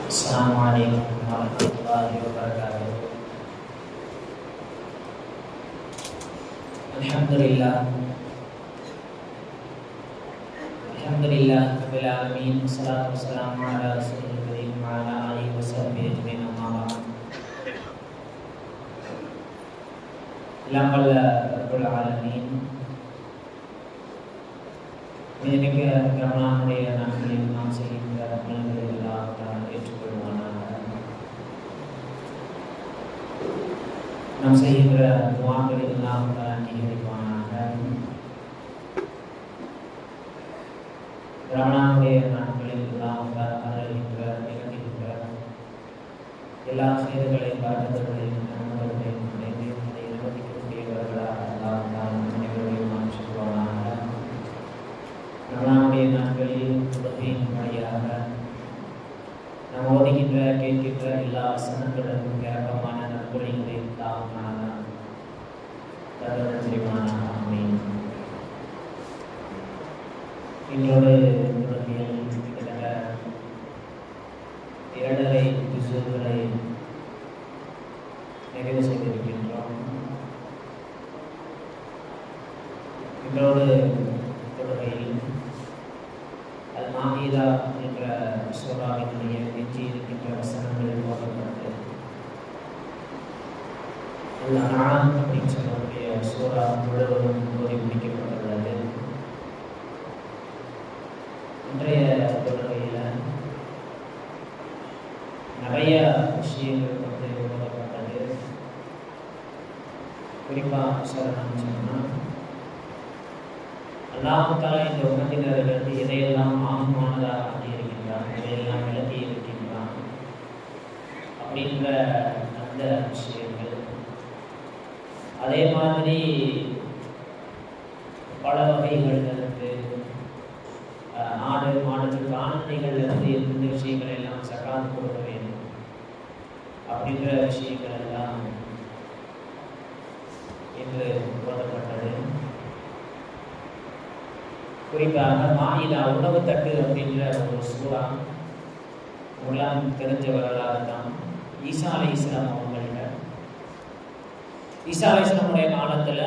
Assalamualaikum warahmatullahi wabarakatuh. Alhamdulillah rabbil alamin. Wassalatu wassalamu ala rasulil karim wa ala alihi washabbihi ajmain, amma ba'd. Eல்லாம் வல்ல ரப்புல் ஆலமீன் மிக கருணாவுடைய நாட்களில் நாம் செய்கின்ற அமல்களை எல்லாம் ஏற்றுக்கொள்வானாக. நாம் செய்கின்ற துஆக்களை எல்லாம் அங்கீகரிப்பானாக. ரமணானுடைய நாட்களில் எல்லாம் அருள்கின்ற நிகழ்கின்ற எல்லா செய்திகளையும் பாட்டங்களையும் நண்பர்களையும் அடைந்து அதை நிர்வகிக்கக்கூடியவர்களாக எல்லாம் அனைவரையும் மாற்றுவானாக. ரமணானுடைய நாட்களில் உலகின் வழியாக நாம் ஓதுகின்ற கேட்கின்ற எல்லா வசனங்களுக்கும் ஏராளமான நற்கொடைகளை தருவானாக. ஆமீன். இன்றோடு உலகில் கிட்டத்தட்ட 2.5 ஜுசுகளை நிறைவு செய்திருக்கின்றோம். இன்றோடு தொழுகையில் அல்-மாஈதா என்ற சூராவினுடைய எஞ்சி இருக்கின்ற வசனங்கள் போதப்பட்டு அல்-அன்ஆம் அப்படின்னு சொல்லக்கூடிய சூரா முழுவதும் ஓதி முடிக்கப்பட்டுள்ளது. இன்றைய தொழுகையில் நிறைய விஷயங்கள் ஓதப்பட்டது. குறிப்பாக சொல்லணும்னு சொன்னால் அல்லாஹ் தஆலா இந்த உம்மத்தினர்களுக்கு எதையெல்லாம் ஆகுமானதாக ஆகியிருக்கின்றான், எதையெல்லாம் விளக்கி இருக்கின்றான் அப்படின்ற அந்த விஷயங்கள். அதே மாதிரி பல வகைகளிலிருந்து ஆடு மாடுகள் ஆண்மைகளிலிருந்து எந்த விஷயங்கள் எல்லாம் சக்காத்து கொடுக்க வேண்டும் அப்படின்ற விஷயங்கள் எல்லாம் இன்று போடப்பட்டது. குறிப்பாக மாயிதா உணவு தட்டு அப்படின்ற ஒரு சூறா எல்லாம் தெரிஞ்ச வரலாறு தான். ஈசா அலைஹிஸ்ஸலாம் அவங்கள்ட்ட ஈசா அலைஹிஸ்ஸலாமுடைய காலத்தில்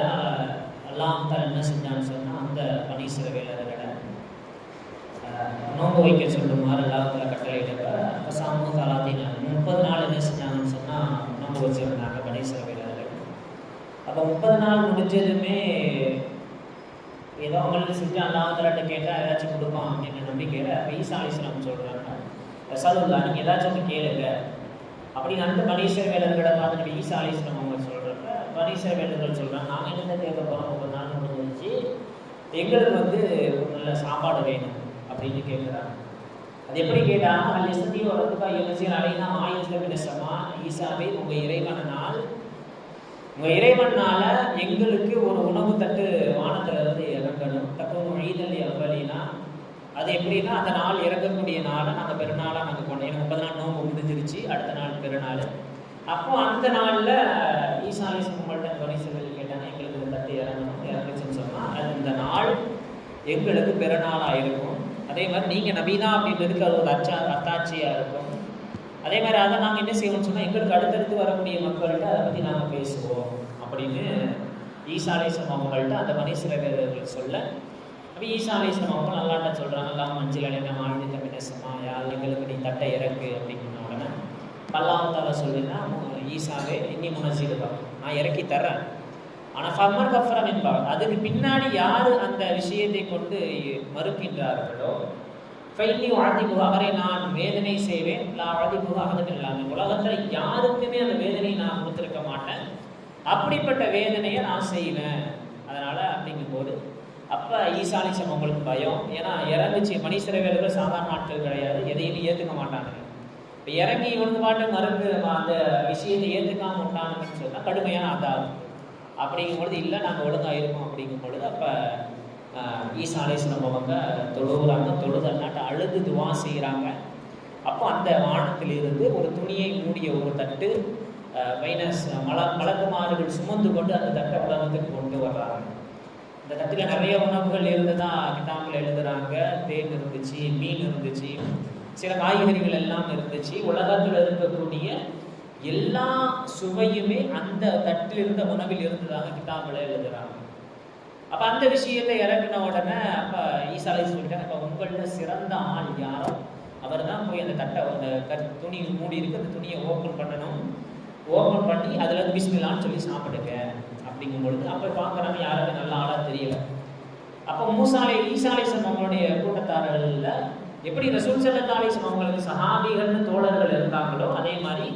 அல்லாஹ் தஆலா என்ன செஞ்சான்னு சொன்னால் அந்த பனி இஸ்ரவேலர்களை நோன்பு வைக்க சொல்லுமாறு அல்லாஹ் தஆலா கட்டளையிட்டப்ப அப்போ சாமு தலாத்தின் 30 நாள் என்ன செஞ்சாங்கன்னு சொன்னால் நோன்பு வச்சுருந்தாங்க பனி இஸ்ரவேலர்கள். அப்போ 30 நாள் முடிஞ்சதுமே ஏதோ அவங்களுக்கு செஞ்சு அல்லாஹ் தஆலாட்ட கேட்டால் ஏதாச்சும் கொடுப்பான் அப்படின்ற நம்பிக்கையில் அப்போ ஈசா அலைஹிஸ்ஸலாம் சொல்கிறாங்க, ரசூலுல்லாஹ் நீங்கள் ஏதாச்சும் ஒன்று கேளுங்க அப்படின்னு அந்த பனி இஸ்ரவேலர்களை பார்த்துட்டு ஈசா அலைஹிஸ்ஸலாம் அவங்க சொல்கிறப்ப பனி இஸ்ரவேலர்கள் சொல்கிறாங்க, நாங்கள் என்னென்ன கேட்க போகிறோம், 30 நாள் முடிஞ்சிருச்சு, எங்களுக்கு ஒரு நல்ல சாப்பாடு வேணும் அப்படின்னு கேட்குறாங்க. அது எப்படி கேட்டால் அல்லி வரதுக்கா எழுசியல் அலைனா ஆயிரத்தில் பின்னசமா ஈசாவை உங்கள் இறைவனால் எங்களுக்கு ஒரு உணவு தட்டு வானத்திலிருந்து இறங்கணும். தப்பவும் ஈதல் எவ்வளினா அது எப்படின்னா அந்த நாள் இறங்கக்கூடிய நாளை நாங்கள் பெருநாளாக நாங்கள் கொண்டோம். எனக்கு 30 நாள் நோன்பு முடிஞ்சிருச்சு, அடுத்த நாள் பெருநாள். அப்போ அந்த நாளில் ஈசா அலைஹிஸ்ஸலாம் உங்கள்கிட்ட பரிசுகள் கேட்டாங்க, எங்களுக்கு இந்த தட்டு இறங்குச்சுன்னு சொன்னால் அது இந்த நாள் எங்களுக்கு பெருநாளாக இருக்கும். அதே மாதிரி நீங்கள் நபிதா அப்படின்றதுக்கு அது ஒரு அத்தாட்சியாக இருக்கும். அதே மாதிரி அதை நாங்கள் என்ன செய்வோம்னு சொன்னால் எங்களுக்கு அடுத்தடுத்து வரக்கூடிய மக்கள்கிட்ட அதை பற்றி நாங்கள் பேசுவோம் அப்படின்னு ஈசா அலைஹிஸ்ஸலாம் அவங்கள்ட்ட அந்த பனி இஸ்ரவேலர்கள் சொல்ல, அப்போ ஈசா அலைஹிஸ்ஸலாம் அவங்க நல்லாட்ட சொல்கிறாங்க, எல்லாம் மஞ்சள் அலைனா ஆயுத பின்னசமா யார் எங்களுக்கு நீ தட்டை இறக்கு அப்படிங்கிற உடனே அல்லாஹ் தஆலா சொல்லுன்னா, ஈசாவே இன்னி முனசிலுதா நான் இறக்கி தர்றேன், ஆனால் ஃபம்மர் கஃபரம் என்பார் அதுக்கு பின்னாடி யார் அந்த விஷயத்தை கொண்டு மறுக்கின்றார்களோ ஃபைனி வாதிபுக அவரை நான் வேதனை செய்வேன், லா வாதிபுக அகதம் இல்லாமல் உலகத்தில் யாருக்குமே அந்த வேதனையை நான் கொடுத்துருக்க மாட்டேன், அப்படிப்பட்ட வேதனையை நான் செய்வேன். அதனால் அப்படிங்கும்போது அப்போ ஈசா அலைஹிஸ்ஸலாம் அவங்களுக்கு பயம். ஏன்னா இறங்குச்சு பனி இஸ்ரவேலர்கள் சாதாரண ஆட்கள் கிடையாது, எதையுமே ஏற்றுக்க மாட்டாங்க. இப்போ இறங்கி இவங்க பாட்டு மறுத்து அந்த விஷயத்தை ஏற்றுக்காம விட்டானுங்கன்னு சொன்னால் கடுமையான அதாகும். அப்படிங்கும்பொழுது இல்லை நாங்கள் ஒழுங்காக இருக்கோம் அப்படிங்கும்பொழுது அப்போ ஈசா அலைஹிஸ்ஸலாம் அவங்க தொழுதல்லாட்ட அழுது துவா செய்கிறாங்க. அப்போ அந்த வானத்திலிருந்து ஒரு துணியை மூடிய ஒரு தட்டு மலக்குமார்கள் சுமந்து கொண்டு அந்த தட்டை உலகத்துக்கு கொண்டு வர்றாங்க. இந்த தட்டில் நிறைய உணவுகள் இருந்ததா கிதாபில் எழுதுறாங்க. தேன் இருந்துச்சு, மீன் இருந்துச்சு, சில காய்கறிகள் எல்லாம் இருந்துச்சு. உலகத்தில் இருக்கக்கூடிய எல்லா சுவையுமே அந்த தட்டில் இருந்த உணவில் இருந்ததாக கிதாபில் எழுதுறாங்க. அப்போ அந்த விஷயத்தை இறங்கின உடனே அப்போ ஈசா அலைஹிஸ்ஸலாம் அப்போ உங்கள்கிட்ட சிறந்த ஆள் யாரோ அவர் தான் போய் அந்த தட்டை, அந்த துணி மூடி இருக்கு, அந்த துணியை ஓப்பன் பண்ணணும். ஓப்பன் பண்ணி அதில் பிஸ்மில்லான்னு சொல்லி சாப்பிடுங்க அப்படிங்கும் பொழுது அப்போ பார்க்குறாங்க, யாருமே நல்ல ஆளாக தெரியல. அப்போ ஈசா அலைஹிஸ்ஸலாம் அவங்களுடைய கூட்டத்தாரர்களில் எப்படி ரசூல் ஸல்லல்லாஹு அலைஹி வஸல்லம் அவங்களுக்கு சஹாபிகள்னு தோழர்கள் இருந்தாங்களோ அதே மாதிரி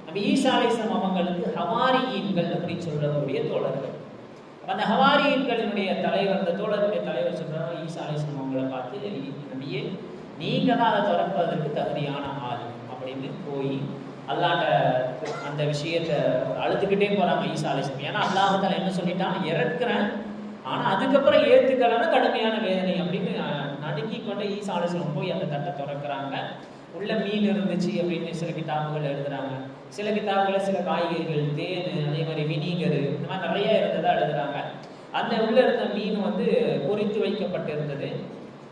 நம்ம ஈசா அலைஹிஸ்ஸலாம் அவங்களுக்கு ஹவாரியீன்கள் அப்படின்னு சொல்லக்கூடிய தோழர்கள். அந்த ஹவாரியீன்களினுடைய தலைவர், அந்த தோழருடைய தலைவர் சொல்றாங்க, ஈசா அலைஹிஸ்ஸலாம் அவங்களை பார்த்து, நபியே நீங்க தான் அதை திறப்பதற்கு தகுதியான ஆள் அப்படின்னு போய் அல்லாஹ்ட்ட அந்த விஷயத்தை அழுதுகிட்டே போறாங்க ஈசா அலைஹிஸ்ஸலாம். ஏன்னா அல்லாஹ் தஆலா என்ன சொல்லிட்டான், இறக்குறேன், ஆனா அதுக்கப்புறம் ஏத்துக்கலன்னா கடுமையான வேதனை அப்படின்னு நடுங்கி கொண்டு ஈசா அலைஹிஸ்ஸலாம் போய் அந்த தட்டை திறக்கிறாங்க. உள்ள மீன் இருந்துச்சு அப்படின்னு சில கிதாபுகள் எழுதுறாங்க. சில கிதாபுகளை சில காய்கறிகள், தேன், அதே மாதிரி வினிகர், இந்த மாதிரி நிறைய இருந்ததா எழுதுறாங்க. அந்த உள்ள இருந்த மீன் பொரித்து வைக்கப்பட்டு இருந்தது.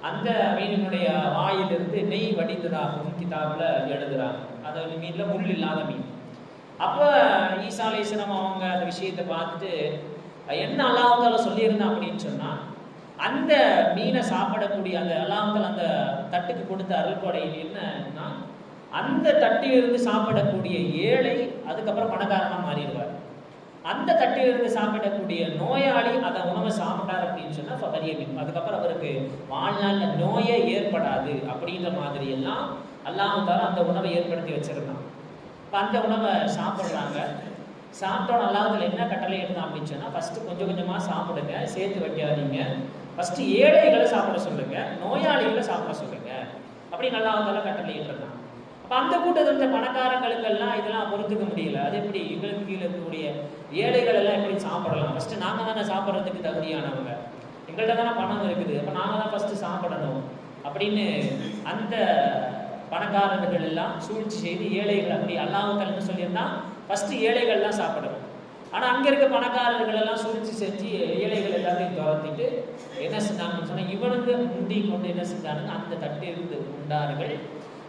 அந்த மீனினுடைய வாயிலிருந்து நெய் வடிந்ததாகவும் கிதாபுல எழுதுறாங்க. அது மீன்ல முள் இல்லாத மீன். அப்ப ஈசா அலைஹிஸ்ஸலாம் அவங்க அந்த விஷயத்தை பார்த்துட்டு என்ன அல்லாஹ் தஆலா சொல்லியிருந்தான் அப்படின்னு சொன்னா, அந்த மீனை சாப்பிடக்கூடிய அந்த அல்லாஹ் தஆலா அந்த தட்டுக்கு கொடுத்த அருள்கொடை என்னன்னா, அந்த தட்டிலிருந்து சாப்பிடக்கூடிய ஏழை அதுக்கப்புறம் பணக்காரனா மாறிடுவார். அந்த தட்டிலிருந்து சாப்பிடக்கூடிய நோயாளி அந்த உணவை சாப்பிட்டார் அப்படின்னு சொன்னா ஃபகரியமின், அதுக்கப்புறம் அவருக்கு வாழ்நாளில் நோயே ஏற்படாது அப்படின்ற மாதிரி எல்லாம் அல்லாஹ் தஆலா அந்த உணவை ஏற்படுத்தி வச்சிருந்தான். இப்போ அந்த உணவை சாப்பிட்றாங்க. சாப்பிட்டோம் அல்லாஹ் தஆலா என்ன கட்டளை இருந்தான் அப்படின்னு சொன்னா, ஃபர்ஸ்ட் கொஞ்சம் கொஞ்சமாக சாப்பிடுங்க, சேர்த்து வைக்காதீங்க. ஃபர்ஸ்ட் ஏழைகளை சாப்பிட சொல்லுங்க, நோயாளிகளை சாப்பிட சொல்லுங்க அப்படின்னு அல்லாஹ் தஆலா கட்டளை இருந்தான். அப்போ அந்த கூட்டத்தில் இருந்த பணக்காரங்களுக்கெல்லாம் இதெல்லாம் பொறுத்துக்க முடியல. அது எப்படி எங்களுக்கு கீழே இருக்கக்கூடிய ஏழைகள் எல்லாம் எப்படி சாப்பிடலாம்? ஃபர்ஸ்ட் நாங்கள் தானே சாப்பிட்றதுக்கு தகுதியானவங்க, எங்கள்கிட்ட தானே பணம் இருக்குது, அப்போ நாங்கள் தான் ஃபர்ஸ்ட் சாப்பிடணும் அப்படின்னு அந்த பணக்காரர்கள் எல்லாம் சூழ்ச்சி செய்து ஏழைகள், அப்படி அல்லாஹ் தஆலா என்ன சொல்லியிருந்தா ஃபர்ஸ்ட் ஏழைகள் தான் சாப்பிடணும். ஆனால் அங்கே இருக்க பணக்காரர்கள் எல்லாம் சூழ்ச்சி செஞ்சு ஏழைகள் எல்லாத்தையும் துரத்திட்டு என்ன செஞ்சாங்கன்னு சொன்னால், இவனுக்கு முந்தி கொண்டு என்ன செஞ்சானுங்க, அந்த தட்டிலிருந்து உண்டார்கள்.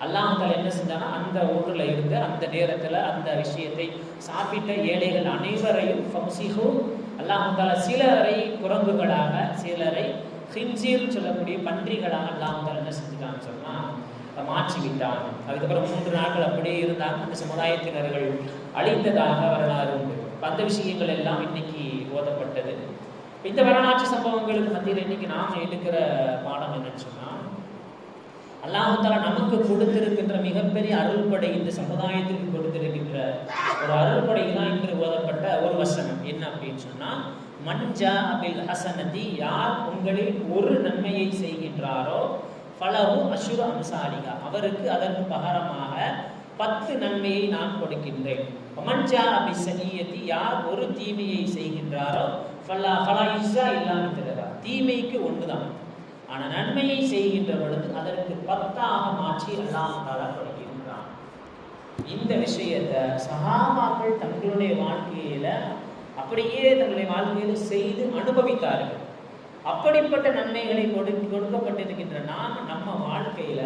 அல்லாஹ் தஆலா என்ன செஞ்சானா, அந்த ஊரில் இருந்து அந்த நேரத்தில் அந்த விஷயத்தை சாப்பிட்ட ஏழைகள் அனைவரையும் ஃபம்சிஹு, அல்லாஹ் தஆலா சிலரை குரங்குகளாக, சிலரை ஹின்சீர் சொல்லக்கூடிய பன்றிகளாக அல்லாஹ் தஆலா என்ன செஞ்சுட்டான்னு சொன்னால் மாற்றி விட்டான். அதுக்கப்புறம் 3 நாட்கள் அப்படியே இருந்தாங்க. அந்த சமுதாயத்தினர்கள் அழிந்ததாக வரலாறு உண்டு. அந்த விஷயங்கள் எல்லாம் இன்னைக்கு ஓதப்பட்டது. இந்த வரலாற்று சம்பவங்களுக்கு மத்தியில் இன்னைக்கு நாம் எடுக்கிற பாடம் என்னன்னு சொன்னால், அல்லாஹ் தஆலா நமக்கு கொடுத்திருக்கின்ற மிகப்பெரிய அருள்படை, இந்த சமுதாயத்திற்கு கொடுத்திருக்கின்ற ஒரு அருள்படை தான் இன்று ஓதப்பட்ட ஒரு வசனம். என்ன அப்படின்னு சொன்னா, மன்ஜா அபில் ஹசனதி, யார் உங்களில் ஒரு நன்மையை செய்கின்றாரோ ஃபலஹு அஷ்ரு அம்சாலிஹா, அவருக்கு அதற்கு பகரமாக 10 நன்மையை நான் கொடுக்கின்றேன். மன்ஜா அபி சனியதி, யார் ஒரு தீமையை செய்கின்றாரோ ஃபலா இஸ்ஸா இல்லா மித்லஹா, தீமைக்கு ஒன்றுதான், ஆனால் நன்மையை செய்கின்ற பொழுது அதற்கு 10ஆக மாற்றி அல்லாஹ் தஆலா கொடுக்கின்றான். இந்த விஷயத்தை சஹாபாக்கள் தங்களுடைய வாழ்க்கையில அப்படியே தங்களுடைய வாழ்க்கையில் செய்து அனுபவித்தார்கள். அப்படிப்பட்ட நன்மைகளை கொடுக்கப்பட்டிருக்கின்ற நாம் நம்ம வாழ்க்கையில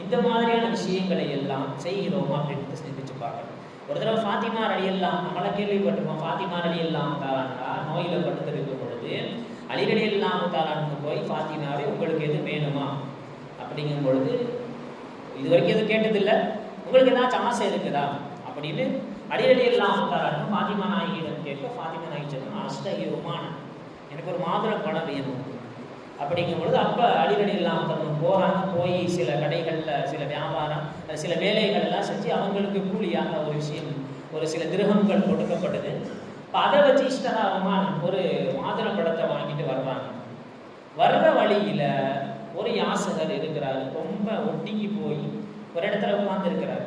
இந்த மாதிரியான விஷயங்களை எல்லாம் செய்கிறோம் அப்படின்னு சிந்திச்சு பார்க்கணும். ஒரு தடவை ஃபாத்திமா ரலியல்லாஹு, நம்மளை கேள்விப்பட்டிருக்கோம், ஃபாத்திமா ரலியல்லாஹு தஆலா நோயில படுத்திருக்கும் பொழுது அலி ரலியல்லாஹு தஆலாவுக்கு போய், ஃபாத்திமாவே உங்களுக்கு எது வேணுமா அப்படிங்கும் பொழுது, இது வரைக்கும் எதுவும் கேட்டதில்லை, உங்களுக்கு ஏதாச்சும் ஆசை இருக்குதா அப்படின்னு அலி ரலியல்லாஹு தஆலா ஃபாத்திமா நாயகியிடம் கேட்க, ஃபாத்திமா நாயகி சொன்னாங்க, அஷ்டயுமான, எனக்கு ஒரு மாதுளம் பழம் வேணும் அப்படிங்கும் பொழுது அப்போ அலி ரலியல்லாஹு தஆலா போகிறாங்க. போய் சில கடைகளில் சில வியாபாரம், சில வேலைகள் எல்லாம் செஞ்சு அவங்களுக்கு கூலியாக ஒரு விஷயம், ஒரு சில திரகங்கள் கொடுக்கப்பட்டது. இப்போ அதை வச்சு இஷ்டராகமாக ஒரு மாதுளம் பழத்தை வாங்கிட்டு வர்றாங்க. வர்ற வழியில் ஒரு யாசகர் இருக்கிறார், ரொம்ப ஒட்டிங்கி போய் ஒரு இடத்துல உட்கார்ந்து இருக்கிறார்.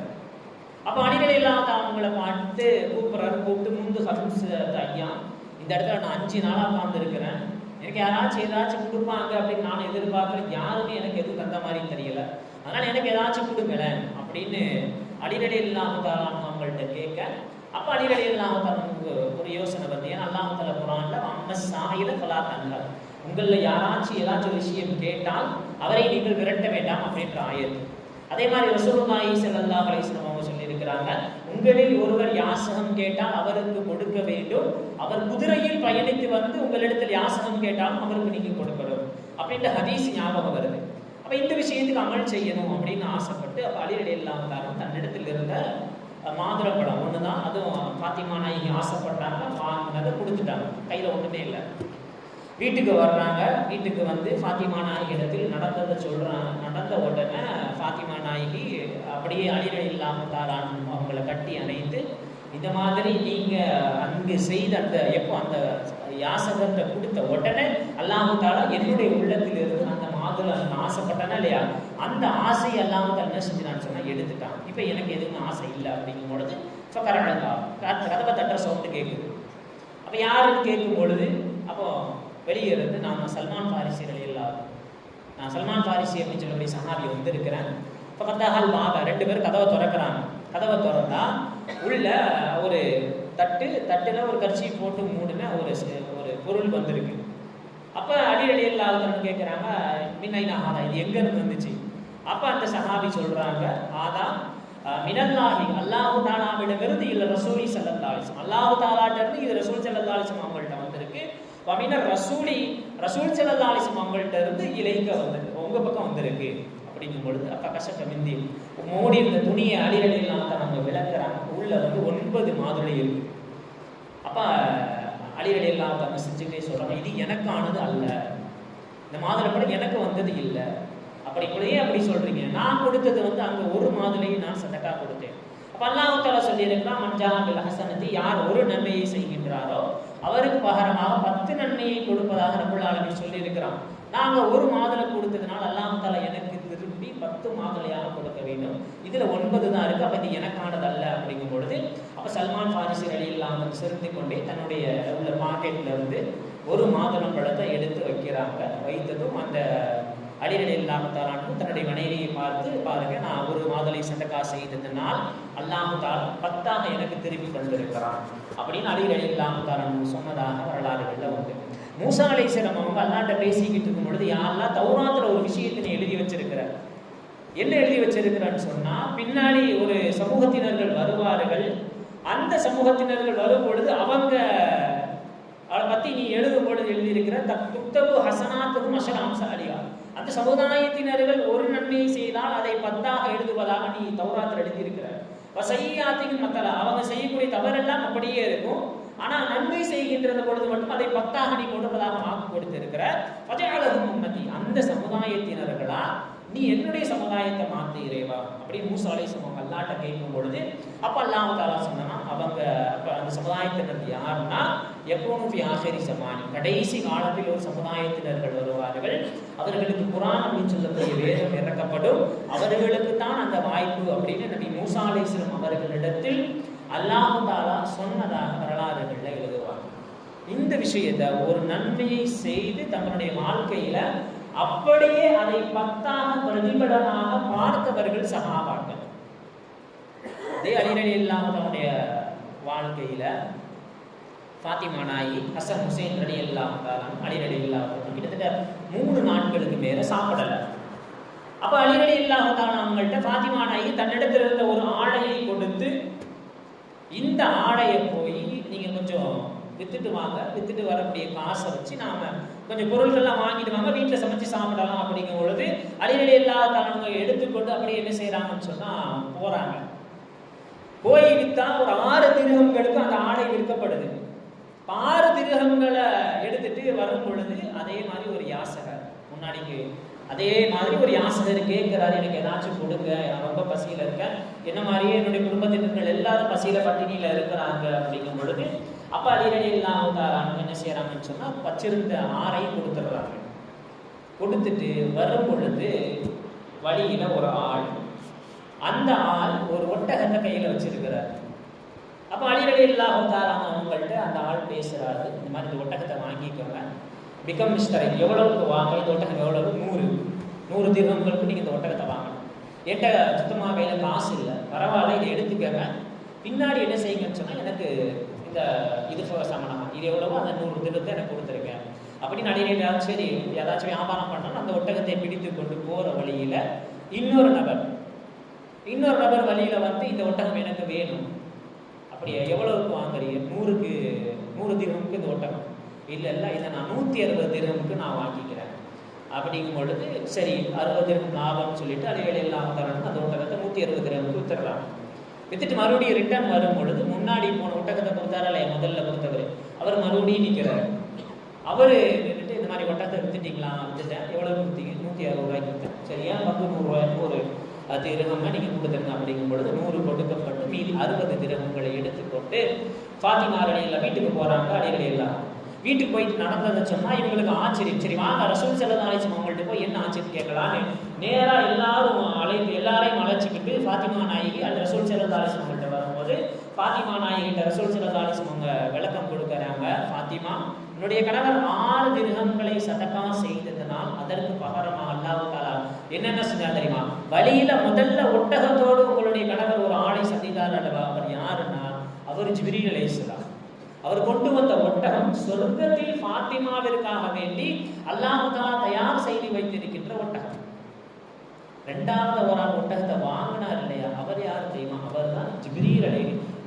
அப்போ அலி ரலியல்லாஹு தஆலா அவங்கள பார்த்து கூப்பிட்றாரு. கூப்பிட்டு, முந்து ஹம்ஸ் ஐயா, இந்த இடத்துல நான் 5 நாளாக உட்கார்ந்துருக்கிறேன், எனக்கு யாராச்சும் ஏதாச்சும் கொடுப்பாங்க அப்படின்னு நான் எதிர்பார்க்குறேன், யாருமே எனக்கு எதுவும் தந்த மாதிரி தெரியல, அதனால் எனக்கு ஏதாச்சும் கொடுங்களேன் அப்படின்னு அலி ரலியல்லாஹு தஆலா அவங்கள்ட்ட கேட்க, அப்போ அலி ரலியல்லாஹு தஆலா ஒரு யோசனை வந்து, ஏன்னா அல்லாஹ் தஆலா குர்ஆன்ல அம்மஸ் சாயில ஃபலா தன்ஹர், உங்களில் யாராச்சும் ஏதாச்சும் விஷயம் கேட்டால் அவரை நீங்கள் விரட்ட வேண்டாம் அப்படின்ற ஆயத்து. அதே மாதிரி ரசூலுல்லாஹி ஸல்லல்லாஹு அலைஹி வஸல்லம் அவங்க சொல்லியிருக்கிறாங்க, உங்களில் ஒருவர் யாசகம் கேட்டால் அவருக்கு கொடுக்க வேண்டும், அவர் குதிரையில் பயணித்து வந்து உங்களிடத்தில் யாசகம் கேட்டாலும் அவருக்கு நீங்க கொடுக்கணும் அப்படின்ற ஹதீஸ் ஞாபகம் வருது. அப்ப இந்த விஷயத்துக்கு அமல் செய்யணும் அப்படின்னு ஆசைப்பட்டு அப்ப அலி ரலியல்லாஹு தஆலா தன்னிடத்தில் இருந்த மாதுளம்பழம் ஒண்ணுதான், அதுவும் ஃபாத்திமா நாயகி ஆசைப்பட்டாங்க, வாங்கினதை கொடுத்துட்டாங்க, கையில ஒண்ணுமே இல்லை. வீட்டுக்கு வர்றாங்க, வீட்டுக்கு வந்து ஃபாத்திமா நாயகி இடத்தில் நடந்ததை சொல்றாங்க. நடந்த உடனே ஃபாத்திமா நாயகி அப்படியே அலி ரலியல்லாஹு தஆலா அவங்களை கட்டி அணைத்து, இந்த மாதிரி நீங்க அங்கு செய்த அந்த எப்போ அந்த யாசகத்தை கொடுத்த உடனே அல்லாஹு தஆலா என்னுடைய உள்ளத்தில் இருந்து அந்த மாதுளை ஆசைப்பட்டானா இல்லையா, அந்த ஆசை அல்லாஹு தஆலா என்ன செஞ்சான்னு சொன்னா எடுத்துட்டான். இப்போ எனக்கு எதுவுமே ஆசை இல்லை அப்படிங்கும் பொழுது கதவை தட்டுற சவுண்டு கேட்குது. அப்போ யாருன்னு கேட்கும் பொழுது அப்போ வெளியே இருந்து நான் சல்மான் ஃபாரிசி ரலியல்லாஹு, நான் சல்மான் ஃபாரிசி அப்படின்னு சொல்லக்கூடிய சஹாபி வந்து இருக்கிறேன். இப்போ கத்தாஹல் பாபா, ரெண்டு பேரும் கதவை திறக்கிறாங்க. கதவை திறந்தா உள்ள ஒரு தட்டுல ஒரு கர்ச்சீஃப் போட்டு மூடின ஒரு பொருள் வந்திருக்கு. அப்போ அலி ரலியல்லாஹு அன்ஹு கேட்குறாங்க, மின்னைனா ஆதா, இது எங்க இருந்து வந்துச்சு? அப்போ அந்த சஹாபி சொல்றாங்க, ஆதா மினல்லாஹி, அல்லாஹு தஆலாவிடமிருந்து இல்ல ரசூலி ஸல்லல்லாஹு அலைஹி வஸல்லம், அல்லாஹு தஆலாட்ட இருந்து இது ரசூல் ஸல்லல்லாஹு அலைஹி வஸல்லம் அவங்கள்ட்ட வந்திருக்கு. வமினர் ரசூலி, ரசூல் ஸல்லல்லாஹு அலைஹி வஸல்லம் அவங்கள்ட்ட இருந்து இலைக்க வந்திருக்கு, உங்க பக்கம் வந்திருக்கு அப்படிங்கும் பொழுது அப்ப கஷக்க மிந்தி மூடி இருந்த துணியை அலி ரலியல்லாஹு தஆலா அவங்க விளக்குறாங்க. உள்ள வந்து 9 மாதுளை இருக்கு. அப்ப அலி ரலியல்லாஹு தஆலா செஞ்சுட்டே சொல்றாங்க, இது எனக்கானது அல்ல, இந்த மாதுளை பழம் எனக்கு வந்தது இல்லை. அப்படி இப்படியே அப்படி சொல்றீங்க, நான் கொடுத்தது வந்து அங்க ஒரு மாதுளையை நான் சதக்கா கொடுத்தேன். அப்ப அல்லாஹ் தஆலா சொல்லியிருக்கிறான், மன் ஜாஅ பில் ஹஸனத்தி, யார் ஒரு நன்மையை செய்கின்றாரோ அவருக்கு பகரமாக 10 நன்மையை கொடுப்பதாக ரப்பல் ஆலமீன் சொல்லியிருக்கிறான். நாங்க ஒரு மாதுளை கொடுத்ததுனால அல்லாஹ் தஆலா எனக்கு திரும்பி 10 மாதுளையாக கொடுக்க வேண்டும். இதுல 9 தான் இருக்கு, அப்ப இது எனக்கானது அல்ல அப்படிங்கும் பொழுது அப்ப சல்மான் ஃபாரிசி ரலியல்லாஹு அன்ஹு சிரித்து கொண்டே தன்னுடைய உள்ள பாக்கெட்ல இருந்து ஒரு மாதுளம் பழத்தை எடுத்து வைக்கிறாங்க. வைத்ததும் அந்த அலி ரலியல்லாஹு தஆலா தன்னுடைய மனைவியை பார்த்து, பாருங்க, நான் ஒரு மாதுளை சதக்கா செய்ததனால் அல்லாஹ் தஆலா 10ஆக எனக்கு திருப்பி தந்திருக்கிறான் அப்படின்னு அலி ரலியல்லாஹு தஆலா சொன்னதாக வரலாறுகள்ல வந்து. மூசா அலைஹிஸ்ஸலாம் அவங்க அல்லாஹ்ட்ட பேசிக்கிட்டு இருக்கும் பொழுது, யா அல்லாஹ், தௌராத்துல ஒரு விஷயத்தை நீ எழுதி வச்சிருக்கிற, என்ன எழுதி வச்சிருக்கிறான்னு சொன்னா, பின்னாடி ஒரு சமூகத்தினர்கள் வருவார்கள், அந்த சமூகத்தினர்கள் வரும் பொழுது அவங்க அவளை பத்தி நீ எழுதும் பொழுது எழுதியிருக்கிற துக்தபு ஹசனாத்துக்கும் அஷராம்ச அலியா, அந்த சமுதாயத்தினர்கள் ஒரு நன்மையை செய்தால் அதை 10ஆக எழுதுவதாக நீ தௌராத்தில் எழுதியிருக்கிற. வசையாத்தின் மத்தலா, அவங்க செய்யக்கூடிய தவறெல்லாம் அப்படியே இருக்கும், ஆனா நன்மை செய்கின்றது பொழுது மட்டும் அதை 10ஆக நீ கொடுப்பதாக வாக்கு கொடுத்திருக்கிற. ஃபஜஅலஹும் உம்மதி, அந்த சமுதாயத்தினர்களா நீ என்னுடைய சமுதாயத்தை மாத்து இறைவா அப்படின்னு மூசா அலைஹிஸ்ஸலாம் அல்லாஹ்ட்ட கேட்கும் பொழுது அப்ப அல்லாஹ் தஆலா சொன்னா, அவங்க அப்ப அந்த சமுதாயத்தினர் யாருன்னா, யகூனு ஃபி ஆஹிரி ஸமானி, கடைசி காலத்தில் ஒரு சமுதாயத்தினர்கள் வருவார்கள், அவர்களுக்கு குர்ஆன் அப்படின்னு சொல்லக்கூடிய வேதம் இறக்கப்படும், அவர்களுக்கு தான் அந்த வாய்ப்பு அப்படின்னு நபி மூசா அலைஹிஸ்ஸலாம் அவர்களிடத்தில் அல்லாஹ் தஆலா சொன்னதாக வரலாறுகள்ல எழுதுவாங்க. இந்த விஷயத்தை ஒரு நன்மையை செய்து தங்களுடைய வாழ்க்கையில அப்படியே அதை 10ஆக பிரதிபலனாக பார்த்தவர்கள் சஹாபாக்கள். அதே அலி ரலியல்லாஹு தன்னுடைய வாழ்க்கையில ஃபாத்திமா நாயகி, ஹசன் ஹுசைன் ரலியல்லாஹு தஆலா, அலி ரலியல்லாஹு கிட்டத்தட்ட 3 நாட்களுக்கு மேல சாப்பிடல. அப்ப அலி ரலியல்லாஹு தஆலா அவங்கள்ட்ட ஃபாத்திமா நாயகி தன்னிடத்தில் இருந்த ஒரு ஆடையை கொடுத்து, இந்த ஆடையை போய் நீங்க கொஞ்சம் வித்துட்டு வாங்க, வித்துட்டு வரக்கூடிய காசை வச்சு நாம கொஞ்சம் பொருட்கள்லாம் வாங்கிட்டு வாங்க, வீட்டில் சமைச்சு சாப்பிடலாம் அப்படிங்கும் பொழுது அலி ரலியல்லாஹு தஆலா எடுத்துக்கொண்டு அப்படியே என்ன செய்யறாங்கன்னு சொன்னா போறாங்க. போய் வித்தா ஒரு 6 திர்ஹம்களுக்கு அந்த ஆடை விற்கப்படுது. 6 திர்ஹம்களை எடுத்துட்டு வரும் பொழுது அதே மாதிரி ஒரு யாசகர் முன்னாடிக்கு, அதே மாதிரி ஒரு யாசகர் கேட்கிறாரு, எனக்கு ஏதாச்சும் கொடுங்க, நான் ரொம்ப பசியில இருக்கேன், என்ன மாதிரியே என்னுடைய குடும்பத்தினர்கள் எல்லாரும் பசியில பட்டினியில இருக்கிறாங்க அப்படிங்கும் பொழுது அப்ப அலி ரலியல்லாஹு தஆலா என்ன செய்யறாங்கன்னு சொன்னா வச்சிருந்த ஆடை கொடுத்துடுறாங்க. கொடுத்துட்டு வரும் பொழுது வழியில ஒரு ஆள், அந்த ஆள் ஒரு ஒட்டகத்தை கையில வச்சிருக்கிறார். அப்ப அலி ரலியல்லாஹு தஆலா அவங்கள்ட்ட அந்த ஆள் பேசுறாரு, இந்த மாதிரி இந்த ஒட்டகத்தை வாங்கிக்கோங்க, பிகம் மிஸ்டர், எவ்வளவுக்கு வாங்க, இந்த ஒட்டகம் எவ்வளவு, 100 திர்ஹம்களுக்கு நீங்க இந்த ஒட்டகத்தை வாங்கணும், என்கிட்ட சுத்தமாக கையில காசு இல்லை, பரவாயில்ல இதை எடுத்துக்கங்க, பின்னாடி என்ன செய்யுங்கன்னு சொன்னா எனக்கு இந்த இது சமணம் இது எவ்வளவோ அந்த 100 திர்ஹத்தை எனக்கு கொடுத்துருக்கேன் அப்படின்னு அடிநேரம். சரி, ஏதாச்சும் வியாபாரம் பண்ணாலும் அந்த ஒட்டகத்தை பிடித்து கொண்டு போற வழியில இன்னொரு நபர் இன்னொரு நபர் வழியில வந்து இந்த ஒட்டகம் எனக்கு வேணும். அப்படியே எவ்வளவுக்கு வாங்குறீங்க? 100 திர்ஹமுக்கு இந்த ஒட்டகம். இல்லை இதை நான் 160 திர்ஹமுக்கு நான் வாங்கிக்கிறேன் அப்படிங்கும் பொழுது சரி 60 திர்ஹம் லாபம்னு சொல்லிட்டு அது இல்லாமல் தரணும். அந்த ஒட்டகத்தை 160 திர்ஹமுக்கு வித்துடுறாங்க. வித்துட்டு மறுபடியும் ரிட்டர்ன் வரும் பொழுது முன்னாடி போன ஒட்டகத்தை கொடுத்தாரா இல்லையா, முதல்ல கொடுத்தவர், அவர் மறுபடியும் நிற்கிறார். அவர் நின்றுட்டு இந்த மாதிரி ஒட்டகத்தை வித்துட்டீங்களா? வித்துட்டேன். எவ்வளோ கொடுத்தீங்க? 160 ரூபாய்க்கு வித்தேன். சரியா, பங்கு 100 ரூபாய், 100 திரகமாக நீங்கள் கொடுத்துருங்க அப்படிங்கும் பொழுது 100 கொடுக்கப்பட்டு மீதி 60 திரகங்களை எடுத்துக்கொண்டு ஃபாத்திமா ரலியல்லாஹு வீட்டுக்கு போகிறாங்க. அலிரலியல்லாஹு வீட்டுக்கு போயிட்டு நடந்ததை சொன்னால் இவங்களுக்கு ஆச்சரியம். சரி வாங்க ரசூல் ஸல்லல்லாஹு அலைஹி வஸல்லம் அவங்கள்ட்ட போய் என்ன ஆச்சரியம் கேட்கலான்னு நேராக எல்லாரையும் அழைச்சிக்கிட்டு ஃபாத்திமா நாயகி அந்த ரசூல் ஸல்லல்லாஹு அலைஹி வஸல்லம் அவங்கள்ட்ட வரும்போது ஃபாத்திமா நாயகிட்ட ரசூல் ஸல்லல்லாஹு அலைஹி வஸல்லம் அவங்க விளக்கம் கொடுக்குறாங்க. ஃபாத்திமா, என்னுடைய கணவர் 6 திர்ஹம்களை சதகா செய்ததனால் அதற்கு பகரமாக அல்லாஹ் தஆலா என்னென்ன செஞ்சார் தெரியுமா? வழியில முதல்ல ஒட்டகத்தோடு உங்களுடைய கணவர் ஒரு ஆளை சந்தித்தார் அல்லவா, அவர் யாருன்னா அவர் ஜிப்ரீல் அலைஹிஸ்ஸலாம். அவர் கொண்டு வந்த ஒட்டகம் சொர்க்கத்தில் ஃபாத்திமாவிற்காக வேண்டி அல்லாஹ் தஆலா தயார் செய்து வைத்திருக்கின்ற ஒட்டகம். இரண்டாவது ஒரு ஆள் ஒட்டகத்தை வாங்கினார் இல்லையா, அவர் யார் தெரியுமா? அவர் தான் ஜிப்ரீல்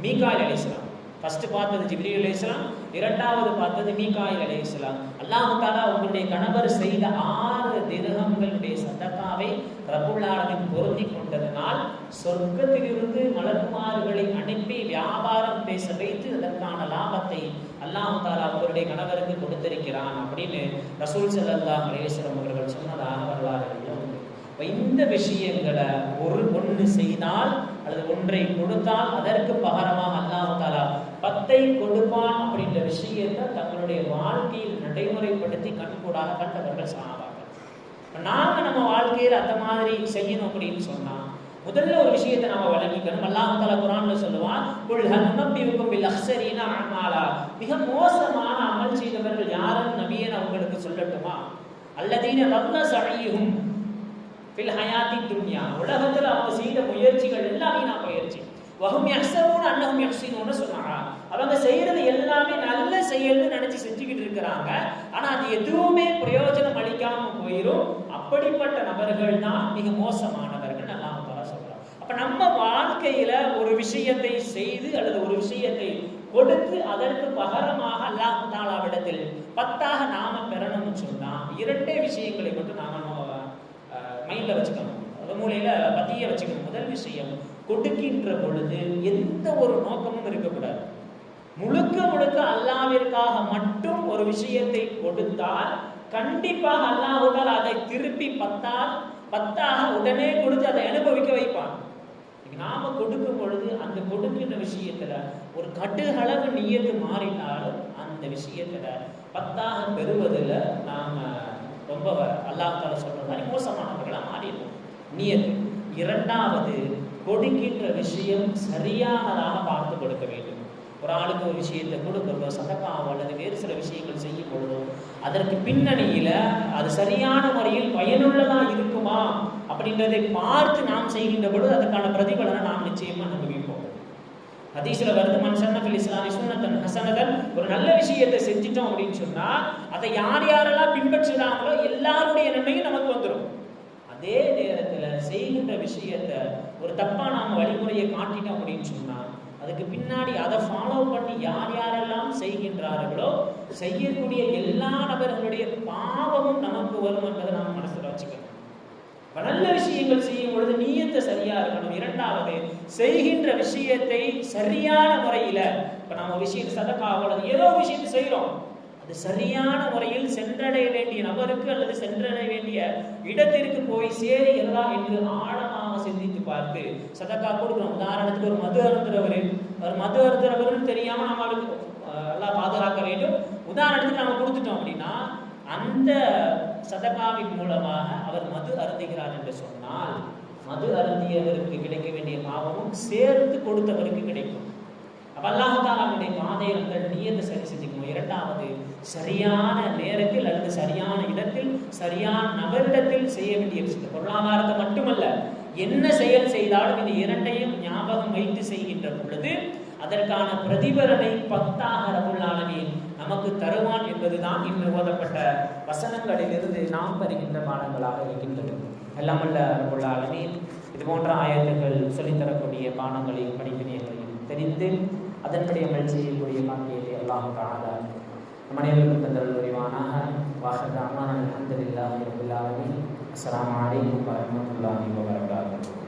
மீகாயில் அலைஹிஸ்ஸலாம். ஃபர்ஸ்ட் பார்த்தது ஜிப்ரீல் அலைஹிஸ்ஸலாம், இரண்டாவது பார்த்தது மீகாயில் அலைஹிஸ்ஸலாம். அல்லாஹ் தஆலா உங்களுடைய கணவர் செய்த 6 திர்ஹம்களுடைய சதகாவை ரப்புல் ஆலமீன் பொருந்தி கொண்டதனால் சொர்க்கத்திலிருந்து மலக்குமார்களை அனுப்பி வியாபாரம் பேச வைத்து அதற்கான லாபத்தை அல்லாஹ் தஆலா அவருடைய கணவருக்கு கொடுத்திருக்கிறான் அப்படின்னு ரசூல் ஸல்லல்லாஹு அலைஹி வஸல்லம் அவர்கள் சொன்னதாக வரலாறுகளில் உண்டு. இந்த விஷயங்களை ஒன்று செய்தால் அல்லது ஒன்றை கொடுத்தால் அதற்கு பகரமாக அல்லாஹ் தஆலா 10 கொடுப்பான் அப்படின்ற விஷயத்தை தங்களுடைய வாழ்க்கையில் நடைமுறைப்படுத்தி கண்கூடாக கண்டவர்கள் சஹாபாக்கள். நாம நம்ம வாழ்க்கையில் அந்த மாதிரி செய்யணும் அப்படின்னு சொன்னா முதல்ல ஒரு விஷயத்தை நாம வழங்கிக்கணும். அல்லாஹ் தஆலா குர்ஆன்ல சொல்லுவான், குல் ஹல் நுனப்பியுக்கும் பில் அக்ஸரீன அமாலா, மிக மோசமான அமல் செய்தவர்கள் யாருன்னு நபியே உங்களுக்கு சொல்லட்டுமா? அல்லதீன லல்ல சஈஹும் ஃபில் ஹயாத்தி துன்யா, உலகத்தில் அவங்க செய்த முயற்சிகள் எல்லாமே நான் முயற்சி வஹும் யஹ்ஸபூன அன்னஹும் யஹ்ஸினூன சொன்னாங்க. அவங்க செய்யறது எல்லாமே நல்ல செயல்னு நினைச்சு செஞ்சுக்கிட்டு இருக்கிறாங்க. ஆனா அது எதுவுமே பிரயோஜனம் அளிக்காம போயிடும். அப்படிப்பட்ட நபர்கள் தான் மிக மோசமானவர்கள் அல்லாஹ் தஆலா சொல்றாங்க. அப்ப நம்ம வாழ்க்கையில ஒரு விஷயத்தை செய்து அல்லது ஒரு விஷயத்தை கொடுத்து அதற்கு பகரமாக அல்லாஹ் தஆலாவிடத்தில் 10ஆக நாம பெறணும்னு சொன்னா 2 விஷயங்களை மட்டும் நாம மைண்ட்ல வச்சுக்கணும், மூளையில பத்திய வச்சுக்கணும். முதல் விஷயம், கொடுக்கின்ற பொழுது எந்த ஒரு நோக்கமும் இருக்கக்கூடாது. முழுக்க அல்லாஹ்விற்காக மட்டும் ஒரு விஷயத்தை கொடுத்தால் கண்டிப்பாக அல்லாஹ் அதை திருப்பி 10ஆக உடனே கொடுத்து அதை அனுபவிக்க வைப்பான். நாம கொடுக்கும் பொழுது அந்த கொடுக்கின்ற விஷயத்துல ஒரு கடுகளவு நியத்து மாறினாலும் அந்த விஷயத்துல 10ஆக பெறுவதில் நாம ரொம்ப அல்லாஹ் தஆலா சொல்ற மாதிரி மோசமானவர்களா மாறிடுவோம். நியத்து. இரண்டாவது, கொடுக்கின்ற விஷயம் சரியானதாக பார்த்து கொடுக்க வேண்டும். ஒரு ஆளுக்கு ஒரு விஷயத்தை கொடுக்கிறதோ சதகாவோ அல்லது வேறு சில விஷயங்கள் செய்யும் பொழுதோ அதற்கு பின்னணியில அது சரியான முறையில் பயனுள்ளதா இருக்குமா அப்படின்றதை பார்த்து நாம் செய்கின்ற பொழுது அதற்கான பிரதிபலனை நாம் நிச்சயமா அனுபவிப்போம். ஹதீஸ்ல வருது, மன் ஸன்ன ஃபில் இஸ்லாமி சுன்னத்தன் ஹஸனதன், ஒரு நல்ல விஷயத்தை செஞ்சிட்டோம் அப்படின்னு சொன்னா அதை யாரெல்லாம் பின்பற்றுறாங்களோ எல்லாருடைய நன்மையும் நமக்கு வந்துடும். அதே நேரத்துல செய்கின்ற விஷயத்தை ஒரு தப்பா நாம வழிமுறையை காட்டிட்டோம் அப்படின்னு சொன்னா அதுக்கு பின்னாடி அதை ஃபாலோ பண்ணி யாரெல்லாம் செய்கின்றார்களோ செய்யக்கூடிய எல்லா நபர்களுடைய பாவமும் நமக்கு வரும் என்பதை நாம் மனசுல வச்சுக்கணும். நல்ல விஷயங்கள் செய்யும் பொழுது நியத்தை சரியா இருக்கணும். இரண்டாவது, செய்கின்ற விஷயத்தை சரியான முறையில, இப்ப நம்ம விஷயத்தை சதகாவோ ஏதோ விஷயத்தை செய்யறோம், அது சரியான முறையில் சென்றடைய வேண்டிய நபருக்கு அல்லது சென்றடைய வேண்டிய இடத்திற்கு போய் சேருகிறதா என்று ஆழமாக சிந்தித்து பார்த்து சதகா கொடுக்கணும். உதாரணத்துக்கு ஒரு மது அருந்துறவர்னு தெரியாம நம்ம எல்லாம் பாதுகாக்க வேண்டும். உதாரணத்துக்கு நம்ம கொடுத்துட்டோம் அப்படின்னா அந்த சதகாவின் மூலமாக அவர் மது அருந்துகிறார் என்று சொன்னால் மது அருந்தியவருக்கு கிடைக்க வேண்டிய பாவமும் சேர்த்து கொடுத்தவருக்கு கிடைக்கும். அப்ப அல்லாஹ் தஆலாவுடைய பாதையில் நியத்தை சரி செஞ்சுக்கணும். இரண்டாவது, சரியான நேரத்தில் அல்லது சரியான இடத்தில் சரியான நபரிடத்தில் செய்ய வேண்டிய விஷயத்தை, பொருளாதாரத்தை மட்டுமல்ல என்ன செயல் செய்தாலும் இந்த இரண்டையும் ஞாபகம் வைத்து செய்கின்ற பொழுது அதற்கான பிரதிபலனை 10ஆக ரப்புல் ஆலமீன் நமக்கு தருவான் என்பதுதான் இன்று ஓதப்பட்ட வசனங்களிலிருந்து நாம் பெறுகின்ற பாடங்களாக இருக்கின்றது. எல்லாம் வல்ல ரப்புல் ஆலமீன் இது போன்ற ஆயத்துகள் சொல்லித்தரக்கூடிய பாடங்களையும் படிப்பினைகளையும் தெரிந்து அதன்படி அமல் செய்யக்கூடிய பாக்கியத்தை அல்லாஹ் தஆலா நம் அனைவருக்கும் தந்தருள் புரிவானாக. வாஹிர் தஅவானா அல்ஹம்துலில்லாஹி ரப்பில் ஆலமீன். அஸ்ஸலாமு அலைக்கும் வரஹ்மத்துல்லாஹி வபரகாத்துஹு.